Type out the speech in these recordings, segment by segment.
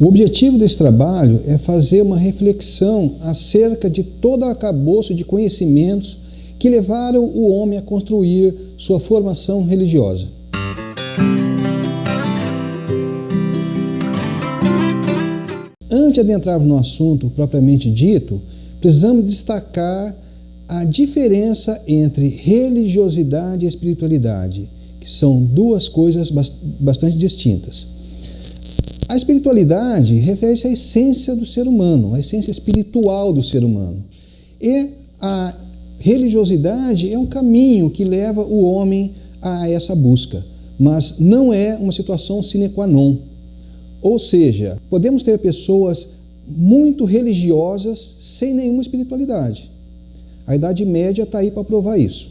O objetivo desse trabalho é fazer uma reflexão acerca de todo o arcabouço de conhecimentos que levaram o homem a construir sua formação religiosa. Antes de adentrarmos no assunto propriamente dito, precisamos destacar a diferença entre religiosidade e espiritualidade, que são duas coisas bastante distintas. A espiritualidade refere-se à essência do ser humano, à essência espiritual do ser humano. E a religiosidade é um caminho que leva o homem a essa busca, mas não é uma situação sine qua non. Ou seja, podemos ter pessoas muito religiosas sem nenhuma espiritualidade. A Idade Média está aí para provar isso.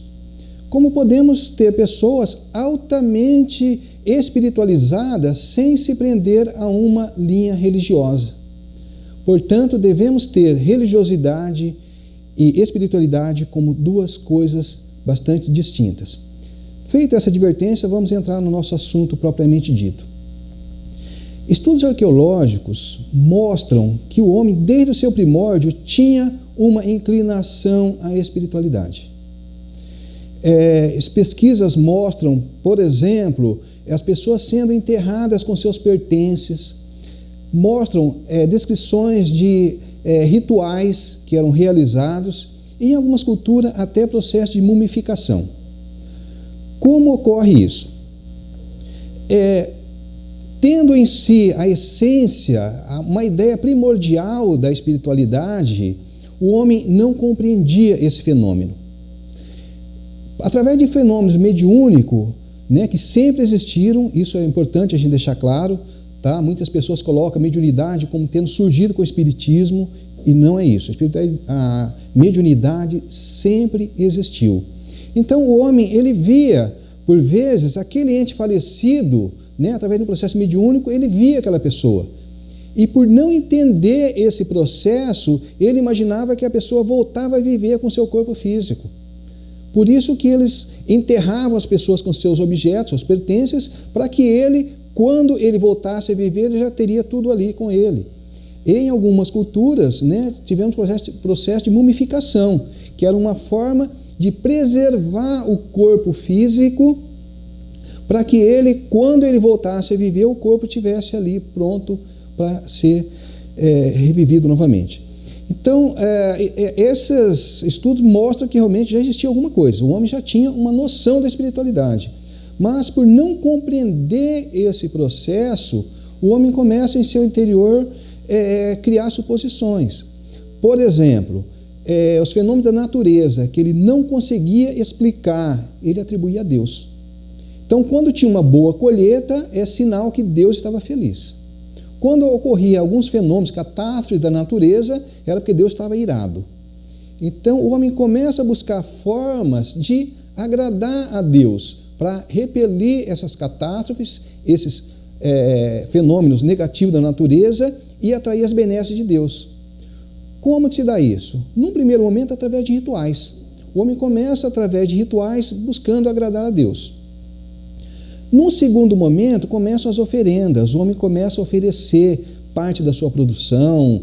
Como podemos ter pessoas altamente espiritualizadas sem se prender a uma linha religiosa. Portanto, devemos ter religiosidade e espiritualidade como duas coisas bastante distintas. Feita essa advertência, vamos entrar no nosso assunto propriamente dito. Estudos arqueológicos mostram que o homem, desde o seu primórdio, tinha uma inclinação à espiritualidade. As pesquisas mostram, por exemplo, as pessoas sendo enterradas com seus pertences, mostram descrições de rituais que eram realizados e, em algumas culturas, até processo de mumificação. Como ocorre isso? Tendo em si a essência, uma ideia primordial da espiritualidade, o homem não compreendia esse fenômeno. Através de fenômenos mediúnicos, que sempre existiram, isso é importante a gente deixar claro, tá? Muitas pessoas colocam a mediunidade como tendo surgido com o espiritismo, e não é isso. A mediunidade sempre existiu. Então o homem, ele via, por vezes, aquele ente falecido, através de um processo mediúnico, ele via aquela pessoa. E por não entender esse processo, ele imaginava que a pessoa voltava a viver com seu corpo físico. Por isso que eles enterravam as pessoas com seus objetos, seus pertences, para que ele, quando ele voltasse a viver, ele já teria tudo ali com ele. E em algumas culturas, tivemos processo de mumificação, que era uma forma de preservar o corpo físico, para que ele, quando ele voltasse a viver, o corpo estivesse ali pronto para ser revivido novamente. Então, esses estudos mostram que realmente já existia alguma coisa. O homem já tinha uma noção da espiritualidade. Mas, por não compreender esse processo, o homem começa em seu interior criar suposições. Por exemplo, os fenômenos da natureza, que ele não conseguia explicar, ele atribuía a Deus. Então, quando tinha uma boa colheita, é sinal que Deus estava feliz. Quando ocorria alguns fenômenos, catástrofes da natureza, era porque Deus estava irado. Então, o homem começa a buscar formas de agradar a Deus, para repelir essas catástrofes, esses fenômenos negativos da natureza e atrair as benesses de Deus. Como que se dá isso? Num primeiro momento, através de rituais. O homem começa, através de rituais, buscando agradar a Deus. Num segundo momento, começam as oferendas. O homem começa a oferecer parte da sua produção,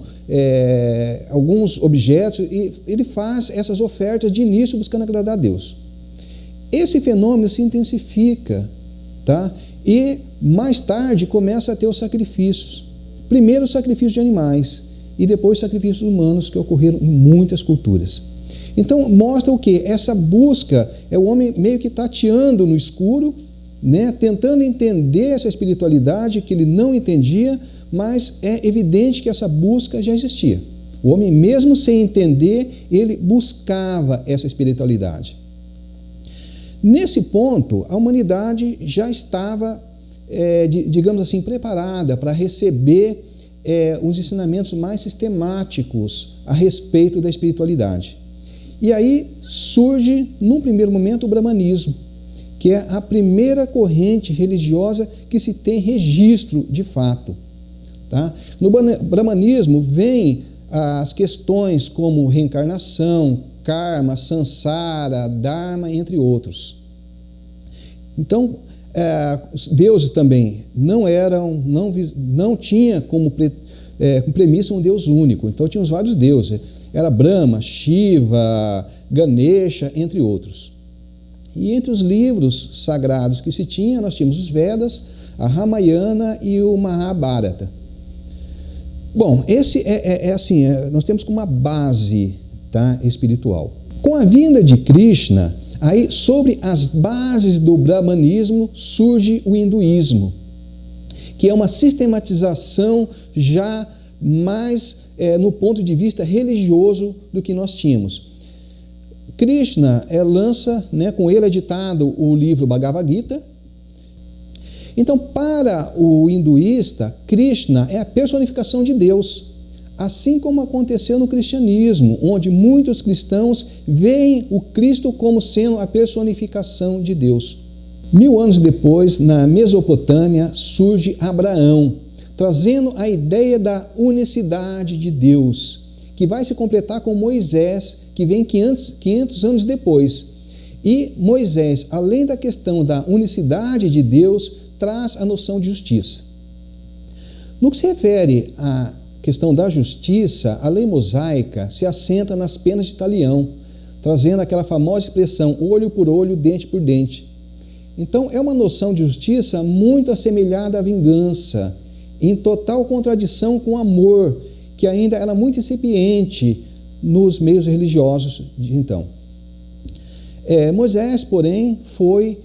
alguns objetos, e ele faz essas ofertas de início buscando agradar a Deus. Esse fenômeno se intensifica, tá? E mais tarde começa a ter os sacrifícios. Primeiro os sacrifícios de animais e depois os sacrifícios humanos que ocorreram em muitas culturas. Então mostra o quê? Essa busca é o homem meio que tateando no escuro, tentando entender essa espiritualidade que ele não entendia, mas é evidente que essa busca já existia. O homem, mesmo sem entender, ele buscava essa espiritualidade. Nesse ponto, a humanidade já estava, digamos assim, preparada para receber os ensinamentos mais sistemáticos a respeito da espiritualidade. E aí surge, num primeiro momento, o brahmanismo, que é a primeira corrente religiosa que se tem registro de fato. Tá? No brahmanismo vem as questões como reencarnação, karma, samsara, dharma, entre outros. Então, Os deuses também não tinha como premissa um Deus único. Então tinha vários deuses. Era Brahma, Shiva, Ganesha, entre outros. E entre os livros sagrados que se tinha, nós tínhamos os Vedas, a Ramayana e o Mahabharata. Bom, esse nós temos como uma base, tá, espiritual. Com a vinda de Krishna, aí sobre as bases do brahmanismo surge o hinduísmo, que é uma sistematização já mais no ponto de vista religioso do que nós tínhamos. Krishna lança, com ele é ditado o livro Bhagavad Gita. Então, para o hinduísta, Krishna é a personificação de Deus, assim como aconteceu no cristianismo, onde muitos cristãos veem o Cristo como sendo a personificação de Deus. 1000 anos depois, na Mesopotâmia, surge Abraão, trazendo a ideia da unicidade de Deus, que vai se completar com Moisés, que vem 500 anos depois. E Moisés, além da questão da unicidade de Deus, traz a noção de justiça. No que se refere à questão da justiça, a lei mosaica se assenta nas penas de talião, trazendo aquela famosa expressão olho por olho, dente por dente. Então, é uma noção de justiça muito assemelhada à vingança, em total contradição com o amor, que ainda era muito incipiente nos meios religiosos de então. Moisés, porém, foi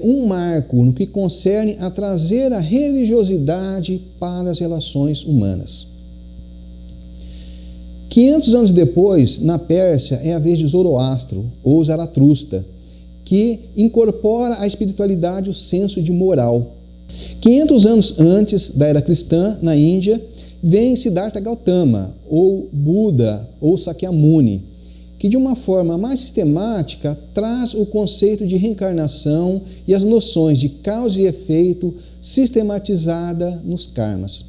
um marco no que concerne a trazer a religiosidade para as relações humanas. 500 anos depois, na Pérsia, é a vez de Zoroastro, ou Zaratrusta, que incorpora à espiritualidade o senso de moral. 500 anos antes da era cristã, na Índia, vem Siddhartha Gautama, ou Buda, ou Sakyamuni, que de uma forma mais sistemática traz o conceito de reencarnação e as noções de causa e efeito sistematizada nos karmas.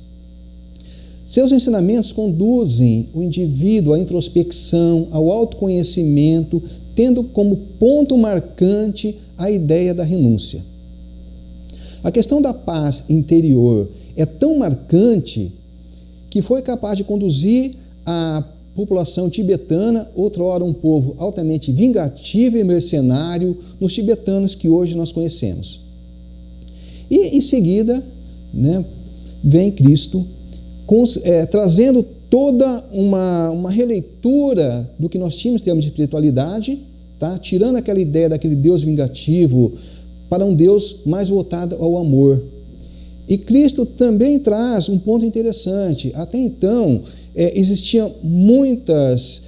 Seus ensinamentos conduzem o indivíduo à introspecção, ao autoconhecimento, tendo como ponto marcante a ideia da renúncia. A questão da paz interior é tão marcante que foi capaz de conduzir a população tibetana, outrora um povo altamente vingativo e mercenário, nos tibetanos que hoje nós conhecemos. E em seguida, vem Cristo, trazendo toda uma releitura do que nós tínhamos em termos de espiritualidade, tá? Tirando aquela ideia daquele Deus vingativo para um Deus mais voltado ao amor. E Cristo também traz um ponto interessante. Até então, existiam muitas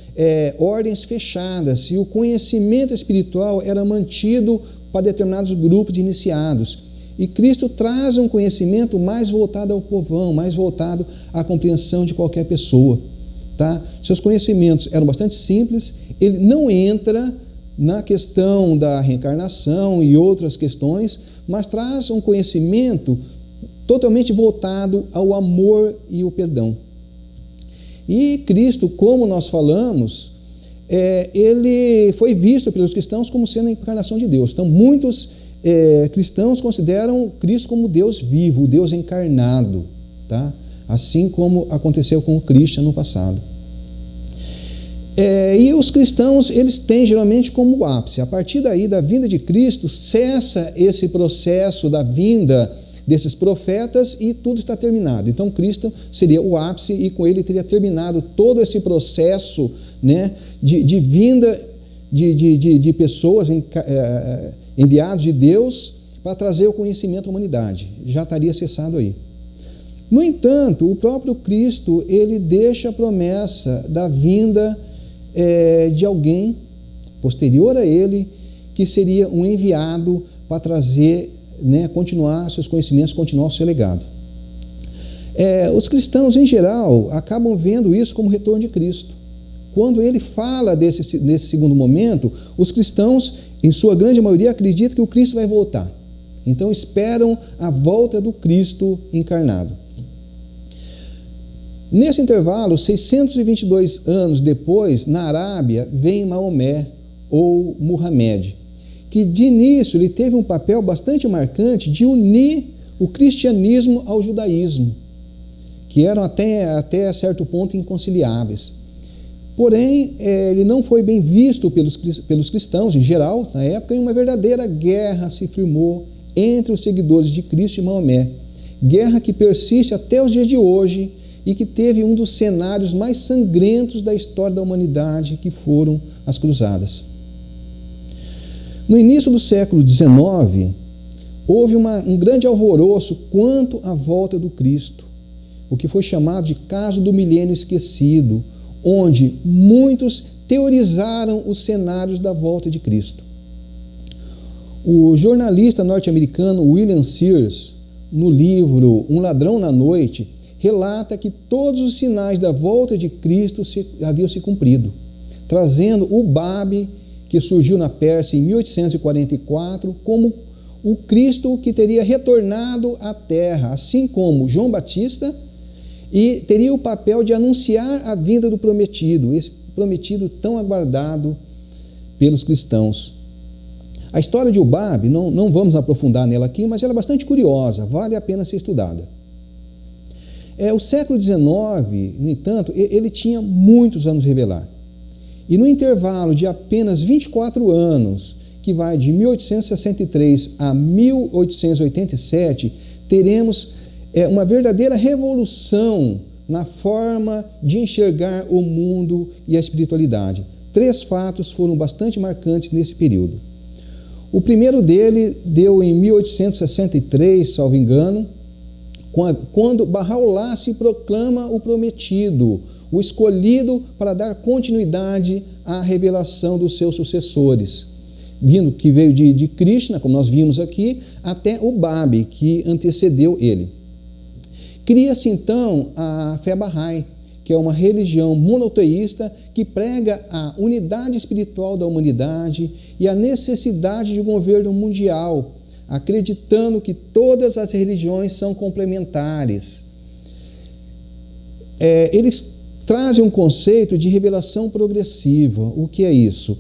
ordens fechadas e o conhecimento espiritual era mantido para determinados grupos de iniciados. E Cristo traz um conhecimento mais voltado ao povão, mais voltado à compreensão de qualquer pessoa. Tá? Seus conhecimentos eram bastante simples, ele não entra na questão da reencarnação e outras questões, mas traz um conhecimento totalmente voltado ao amor e o perdão. E Cristo, como nós falamos, ele foi visto pelos cristãos como sendo a encarnação de Deus. Então, muitos cristãos consideram Cristo como Deus vivo, o Deus encarnado, tá? Assim como aconteceu com o Krishna no passado. E os cristãos, eles têm geralmente como ápice. A partir daí, da vinda de Cristo, cessa esse processo da vinda desses profetas e tudo está terminado. Então, Cristo seria o ápice e com ele teria terminado todo esse processo, de vinda de pessoas enviados de Deus para trazer o conhecimento à humanidade. Já estaria cessado aí. No entanto, o próprio Cristo, ele deixa a promessa da vinda de alguém posterior a ele, que seria um enviado para trazer, continuar seus conhecimentos, continuar o seu legado. Os cristãos, em geral, acabam vendo isso como retorno de Cristo. Quando ele fala nesse segundo momento, os cristãos, em sua grande maioria, acreditam que o Cristo vai voltar. Então, esperam a volta do Cristo encarnado. Nesse intervalo, 622 anos depois, na Arábia, vem Maomé, ou Muhammad, que de início ele teve um papel bastante marcante de unir o cristianismo ao judaísmo, que eram até certo ponto inconciliáveis. Porém, ele não foi bem visto pelos cristãos em geral na época, e uma verdadeira guerra se firmou entre os seguidores de Cristo e Maomé. Guerra que persiste até os dias de hoje e que teve um dos cenários mais sangrentos da história da humanidade, que foram as Cruzadas. No início do século XIX, houve um grande alvoroço quanto à volta do Cristo, o que foi chamado de caso do milênio esquecido, onde muitos teorizaram os cenários da volta de Cristo. O jornalista norte-americano William Sears, no livro Um Ladrão na Noite, relata que todos os sinais da volta de Cristo haviam se cumprido, trazendo o Babe, que surgiu na Pérsia em 1844, como o Cristo que teria retornado à Terra, assim como João Batista, e teria o papel de anunciar a vinda do prometido, esse prometido tão aguardado pelos cristãos. A história de Ubabe, não vamos aprofundar nela aqui, mas ela é bastante curiosa, vale a pena ser estudada. O século XIX, no entanto, ele tinha muitos anos a revelar. E no intervalo de apenas 24 anos, que vai de 1863 a 1887, teremos uma verdadeira revolução na forma de enxergar o mundo e a espiritualidade. 3 fatos foram bastante marcantes nesse período. O primeiro dele deu em 1863, salvo engano, quando Bahá'u'lláh se proclama o prometido, o escolhido para dar continuidade à revelação dos seus sucessores, que veio de Krishna, como nós vimos aqui, até o Babe, que antecedeu ele. Cria-se então a fé Bahá'í, que é uma religião monoteísta que prega a unidade espiritual da humanidade e a necessidade de um governo mundial, acreditando que todas as religiões são complementares. Eles trazem um conceito de revelação progressiva. O que é isso?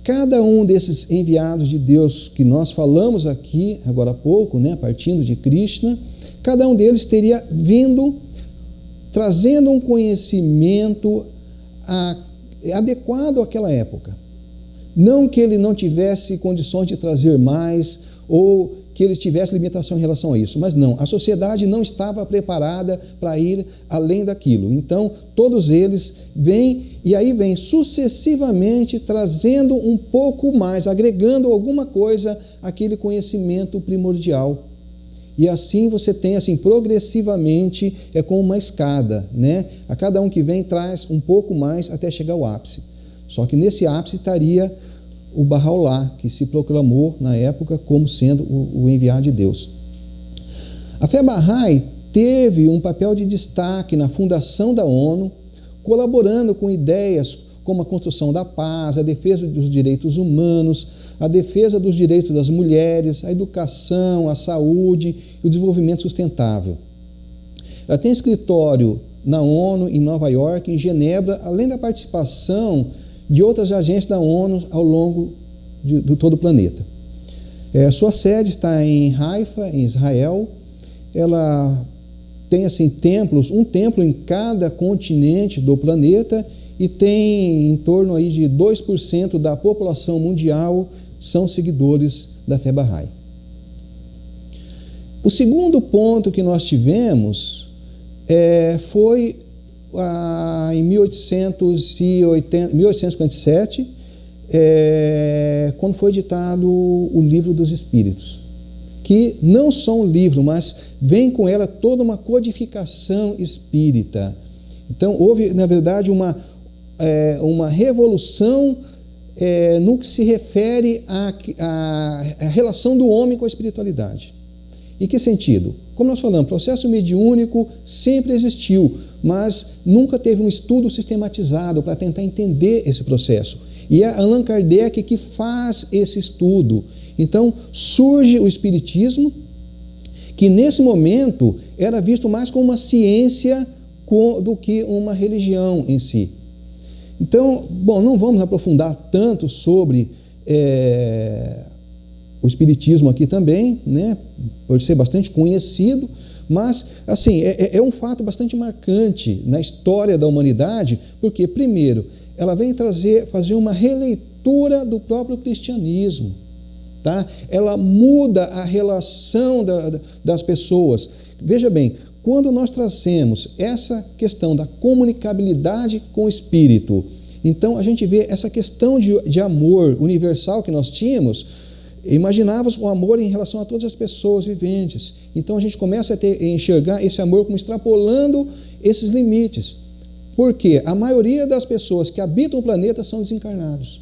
Cada um desses enviados de Deus que nós falamos aqui, agora há pouco, partindo de Krishna, cada um deles teria vindo trazendo um conhecimento adequado àquela época. Não que ele não tivesse condições de trazer mais ou que ele tivesse limitação em relação a isso, mas não, a sociedade não estava preparada para ir além daquilo. Então, todos eles vêm sucessivamente trazendo um pouco mais, agregando alguma coisa àquele conhecimento primordial. E assim você tem, progressivamente, como uma escada, A cada um que vem traz um pouco mais até chegar ao ápice. Só que nesse ápice estaria o Bahá'u'lláh, que se proclamou na época como sendo o enviado de Deus. A fé Bahá'í teve um papel de destaque na fundação da ONU, colaborando com ideias como a construção da paz, a defesa dos direitos humanos, a defesa dos direitos das mulheres, a educação, a saúde e o desenvolvimento sustentável. Ela tem escritório na ONU, em Nova York, em Genebra, além da participação de outras agências da ONU ao longo de todo o planeta. Sua sede está em Haifa, em Israel. Ela tem templos, um templo em cada continente do planeta, e tem em torno aí de 2% da população mundial são seguidores da fé Bahá'í. O segundo ponto que nós tivemos foi em 1857, quando foi editado o Livro dos Espíritos, que não só um livro, mas vem com ela toda uma codificação espírita. Então, houve, na verdade, uma revolução no que se refere à relação do homem com a espiritualidade. Em que sentido? Como nós falamos, o processo mediúnico sempre existiu, mas nunca teve um estudo sistematizado para tentar entender esse processo. E é Allan Kardec que faz esse estudo. Então, surge o Espiritismo, que nesse momento era visto mais como uma ciência do que uma religião em si. Então, não vamos aprofundar tanto sobre o espiritismo aqui também, né, por ser bastante conhecido, mas assim, é um fato bastante marcante na história da humanidade, porque, primeiro, ela vem fazer uma releitura do próprio cristianismo, tá? Ela muda a relação das pessoas. Veja bem, quando nós trazemos essa questão da comunicabilidade com o espírito, então a gente vê essa questão de amor universal que nós tínhamos, imaginávamos o amor em relação a todas as pessoas viventes. Então a gente começa a enxergar esse amor como extrapolando esses limites. Porque a maioria das pessoas que habitam o planeta são desencarnados.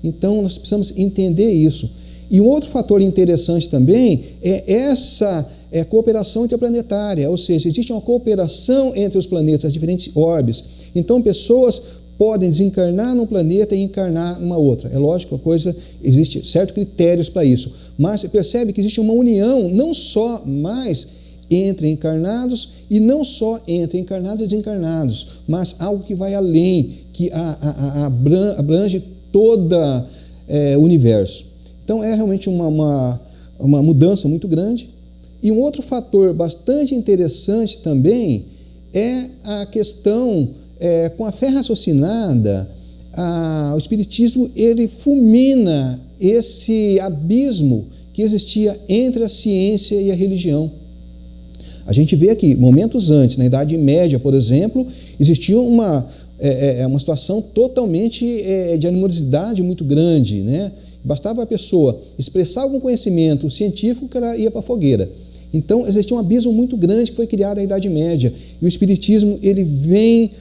Então nós precisamos entender isso. E um outro fator interessante também é essa cooperação interplanetária, ou seja, existe uma cooperação entre os planetas, as diferentes orbes. Então pessoas podem desencarnar num planeta e encarnar numa outra. É lógico, a coisa, existe certos critérios para isso. Mas você percebe que existe uma união, não só mais entre encarnados e não só entre encarnados e desencarnados, mas algo que vai além, que abrange todo o universo. Então é realmente uma mudança muito grande. E um outro fator bastante interessante também é a questão, com a fé raciocinada, o Espiritismo ele fulmina esse abismo que existia entre a ciência e a religião. A gente vê aqui, momentos antes, na Idade Média, por exemplo, existia uma situação totalmente de animosidade muito grande, né? Bastava a pessoa expressar algum conhecimento científico que ela ia para a fogueira. Então, existia um abismo muito grande que foi criado na Idade Média. E o Espiritismo ele vem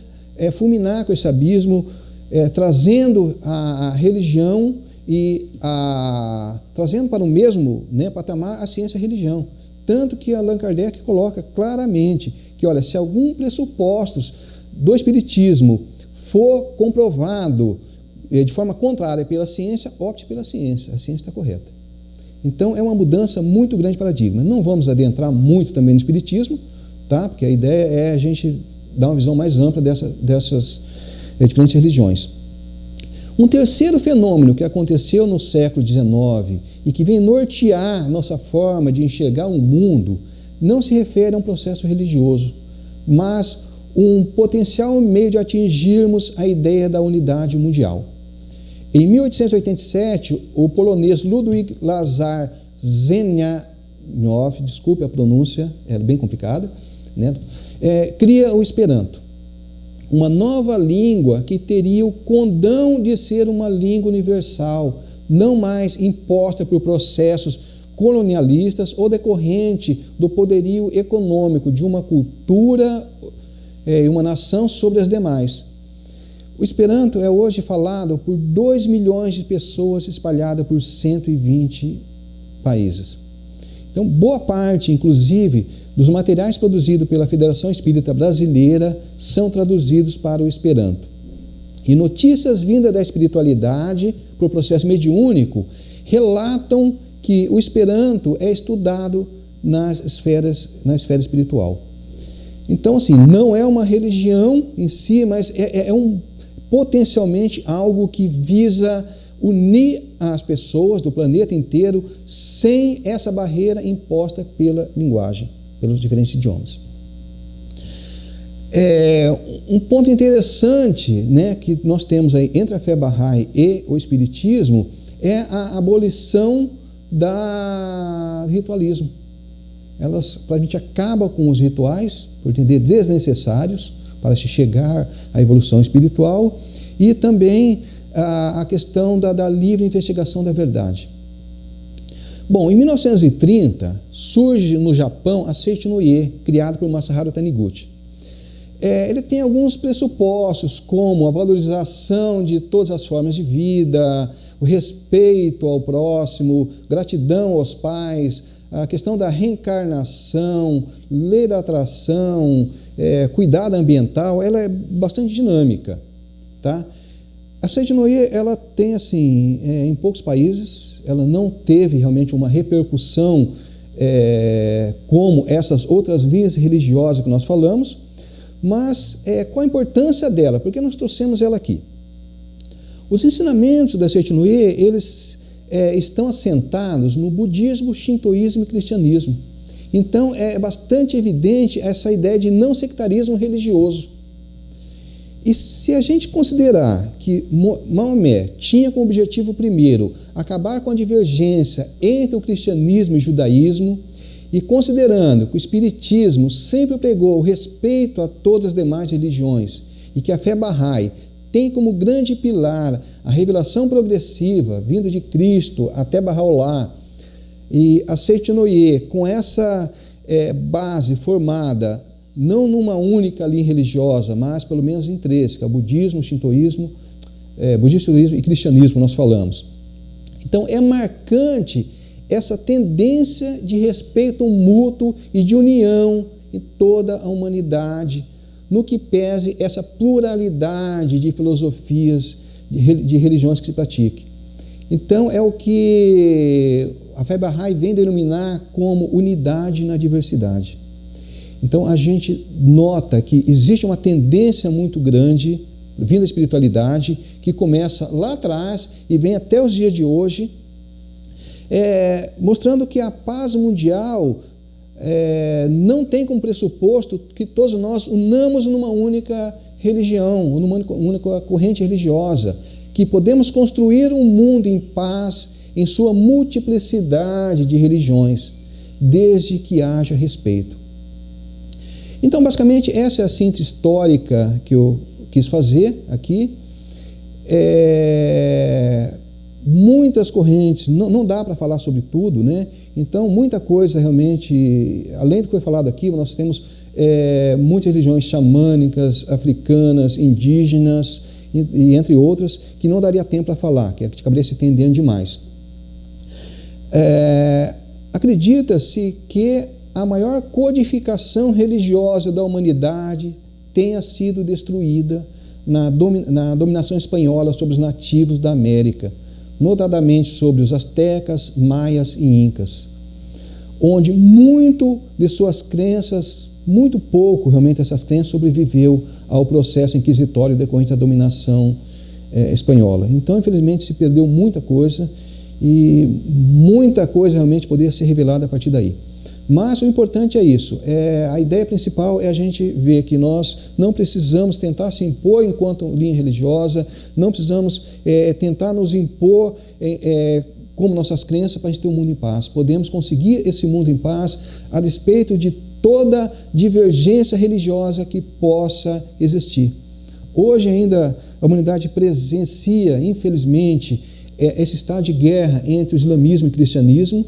fulminar com esse abismo, trazendo a religião e trazendo para o mesmo, né, patamar a ciência e a religião. Tanto que Allan Kardec coloca claramente que, olha, se algum pressupostos do Espiritismo for comprovado de forma contrária pela ciência, opte pela ciência. A ciência está correta. Então, é uma mudança muito grande de paradigma. Não vamos adentrar muito também no Espiritismo, tá? Porque a ideia é a gente dar uma visão mais ampla dessas diferentes religiões. Um terceiro fenômeno que aconteceu no século XIX e que vem nortear nossa forma de enxergar o mundo não se refere a um processo religioso, mas um potencial meio de atingirmos a ideia da unidade mundial. Em 1887, o polonês Ludwig Lazar Zenianow, desculpe a pronúncia, é bem complicada, né? Cria o Esperanto, uma nova língua que teria o condão de ser uma língua universal, não mais imposta por processos colonialistas ou decorrente do poderio econômico de uma cultura e uma nação sobre as demais. O Esperanto é hoje falado por 2 milhões de pessoas espalhadas por 120 países. Então, boa parte, inclusive, dos materiais produzidos pela Federação Espírita Brasileira são traduzidos para o Esperanto. E notícias vindas da espiritualidade, por processo mediúnico, relatam que o Esperanto é estudado na esfera espiritual. Então, assim, não é uma religião em si, mas potencialmente algo que visa unir as pessoas do planeta inteiro sem essa barreira imposta pela linguagem, pelos diferentes idiomas. Um ponto interessante, né, que nós temos aí entre a fé Bahá'í e o Espiritismo é a abolição do ritualismo. A gente acaba com os rituais, por entender, desnecessários para se chegar à evolução espiritual, e também a questão da livre investigação da verdade. Bom, em 1930, surge no Japão a Seichi-no-ie, criado por Masaharu Taniguchi. Ele tem alguns pressupostos, como a valorização de todas as formas de vida, o respeito ao próximo, gratidão aos pais, a questão da reencarnação, lei da atração, cuidado ambiental, ela é bastante dinâmica, tá? A Seichi-no-ie, ela tem, assim, em poucos países, ela não teve realmente uma repercussão como essas outras linhas religiosas que nós falamos, mas qual a importância dela? Porque nós trouxemos ela aqui. Os ensinamentos da Seichi-no-ie, eles estão assentados no budismo, shintoísmo e cristianismo. Então, é bastante evidente essa ideia de não sectarismo religioso. E se a gente considerar que Maomé tinha como objetivo primeiro acabar com a divergência entre o cristianismo e o judaísmo, e considerando que o espiritismo sempre pregou o respeito a todas as demais religiões e que a fé Bahá'í tem como grande pilar a revelação progressiva vindo de Cristo até Bahá'u'lláh, e a Seitinoye, com essa base formada não numa única linha religiosa, mas pelo menos em três, que é o budismo, shintoísmo, budismo e cristianismo, nós falamos. Então, é marcante essa tendência de respeito mútuo e de união em toda a humanidade, no que pese essa pluralidade de filosofias, de religiões que se pratique. Então, é o que a fé Bahá'í vem denominar como unidade na diversidade. Então, a gente nota que existe uma tendência muito grande, vindo da espiritualidade, que começa lá atrás e vem até os dias de hoje, mostrando que a paz mundial não tem como pressuposto que todos nós unamos numa única religião, numa única corrente religiosa, que podemos construir um mundo em paz em sua multiplicidade de religiões, desde que haja respeito. Então, basicamente, essa é a síntese histórica que eu quis fazer aqui. Muitas correntes, não dá para falar sobre tudo, né? Então, muita coisa realmente, além do que foi falado aqui, nós temos muitas religiões xamânicas, africanas, indígenas, e entre outras, que não daria tempo para falar, que acabaria se estendendo demais. Acredita-se que a maior codificação religiosa da humanidade tenha sido destruída na dominação espanhola sobre os nativos da América, notadamente sobre os astecas, maias e incas, onde muito de suas crenças, muito pouco realmente essas crenças sobreviveu ao processo inquisitório decorrente da dominação espanhola. Então, infelizmente, se perdeu muita coisa e muita coisa realmente poderia ser revelada a partir daí. Mas o importante é isso, a ideia principal é a gente ver que nós não precisamos tentar se impor enquanto linha religiosa, não precisamos tentar nos impor como nossas crenças para a gente ter um mundo em paz. Podemos conseguir esse mundo em paz a despeito de toda divergência religiosa que possa existir. Hoje ainda a humanidade presencia, infelizmente, esse estado de guerra entre o islamismo e o cristianismo,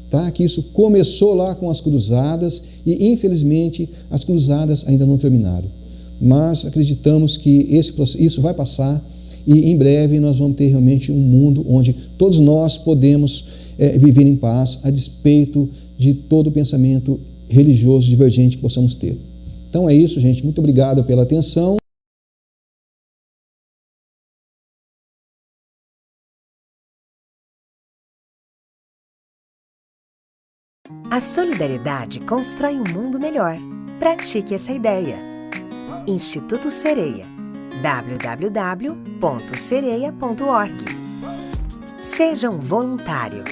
tá? Que isso começou lá com as cruzadas e, infelizmente, as cruzadas ainda não terminaram. Mas acreditamos que isso vai passar e, em breve, nós vamos ter realmente um mundo onde todos nós podemos viver em paz a despeito de todo o pensamento religioso divergente que possamos ter. Então é isso, gente. Muito obrigado pela atenção. A solidariedade constrói um mundo melhor. Pratique essa ideia. Instituto Sereia. www.sereia.org. Seja um voluntário.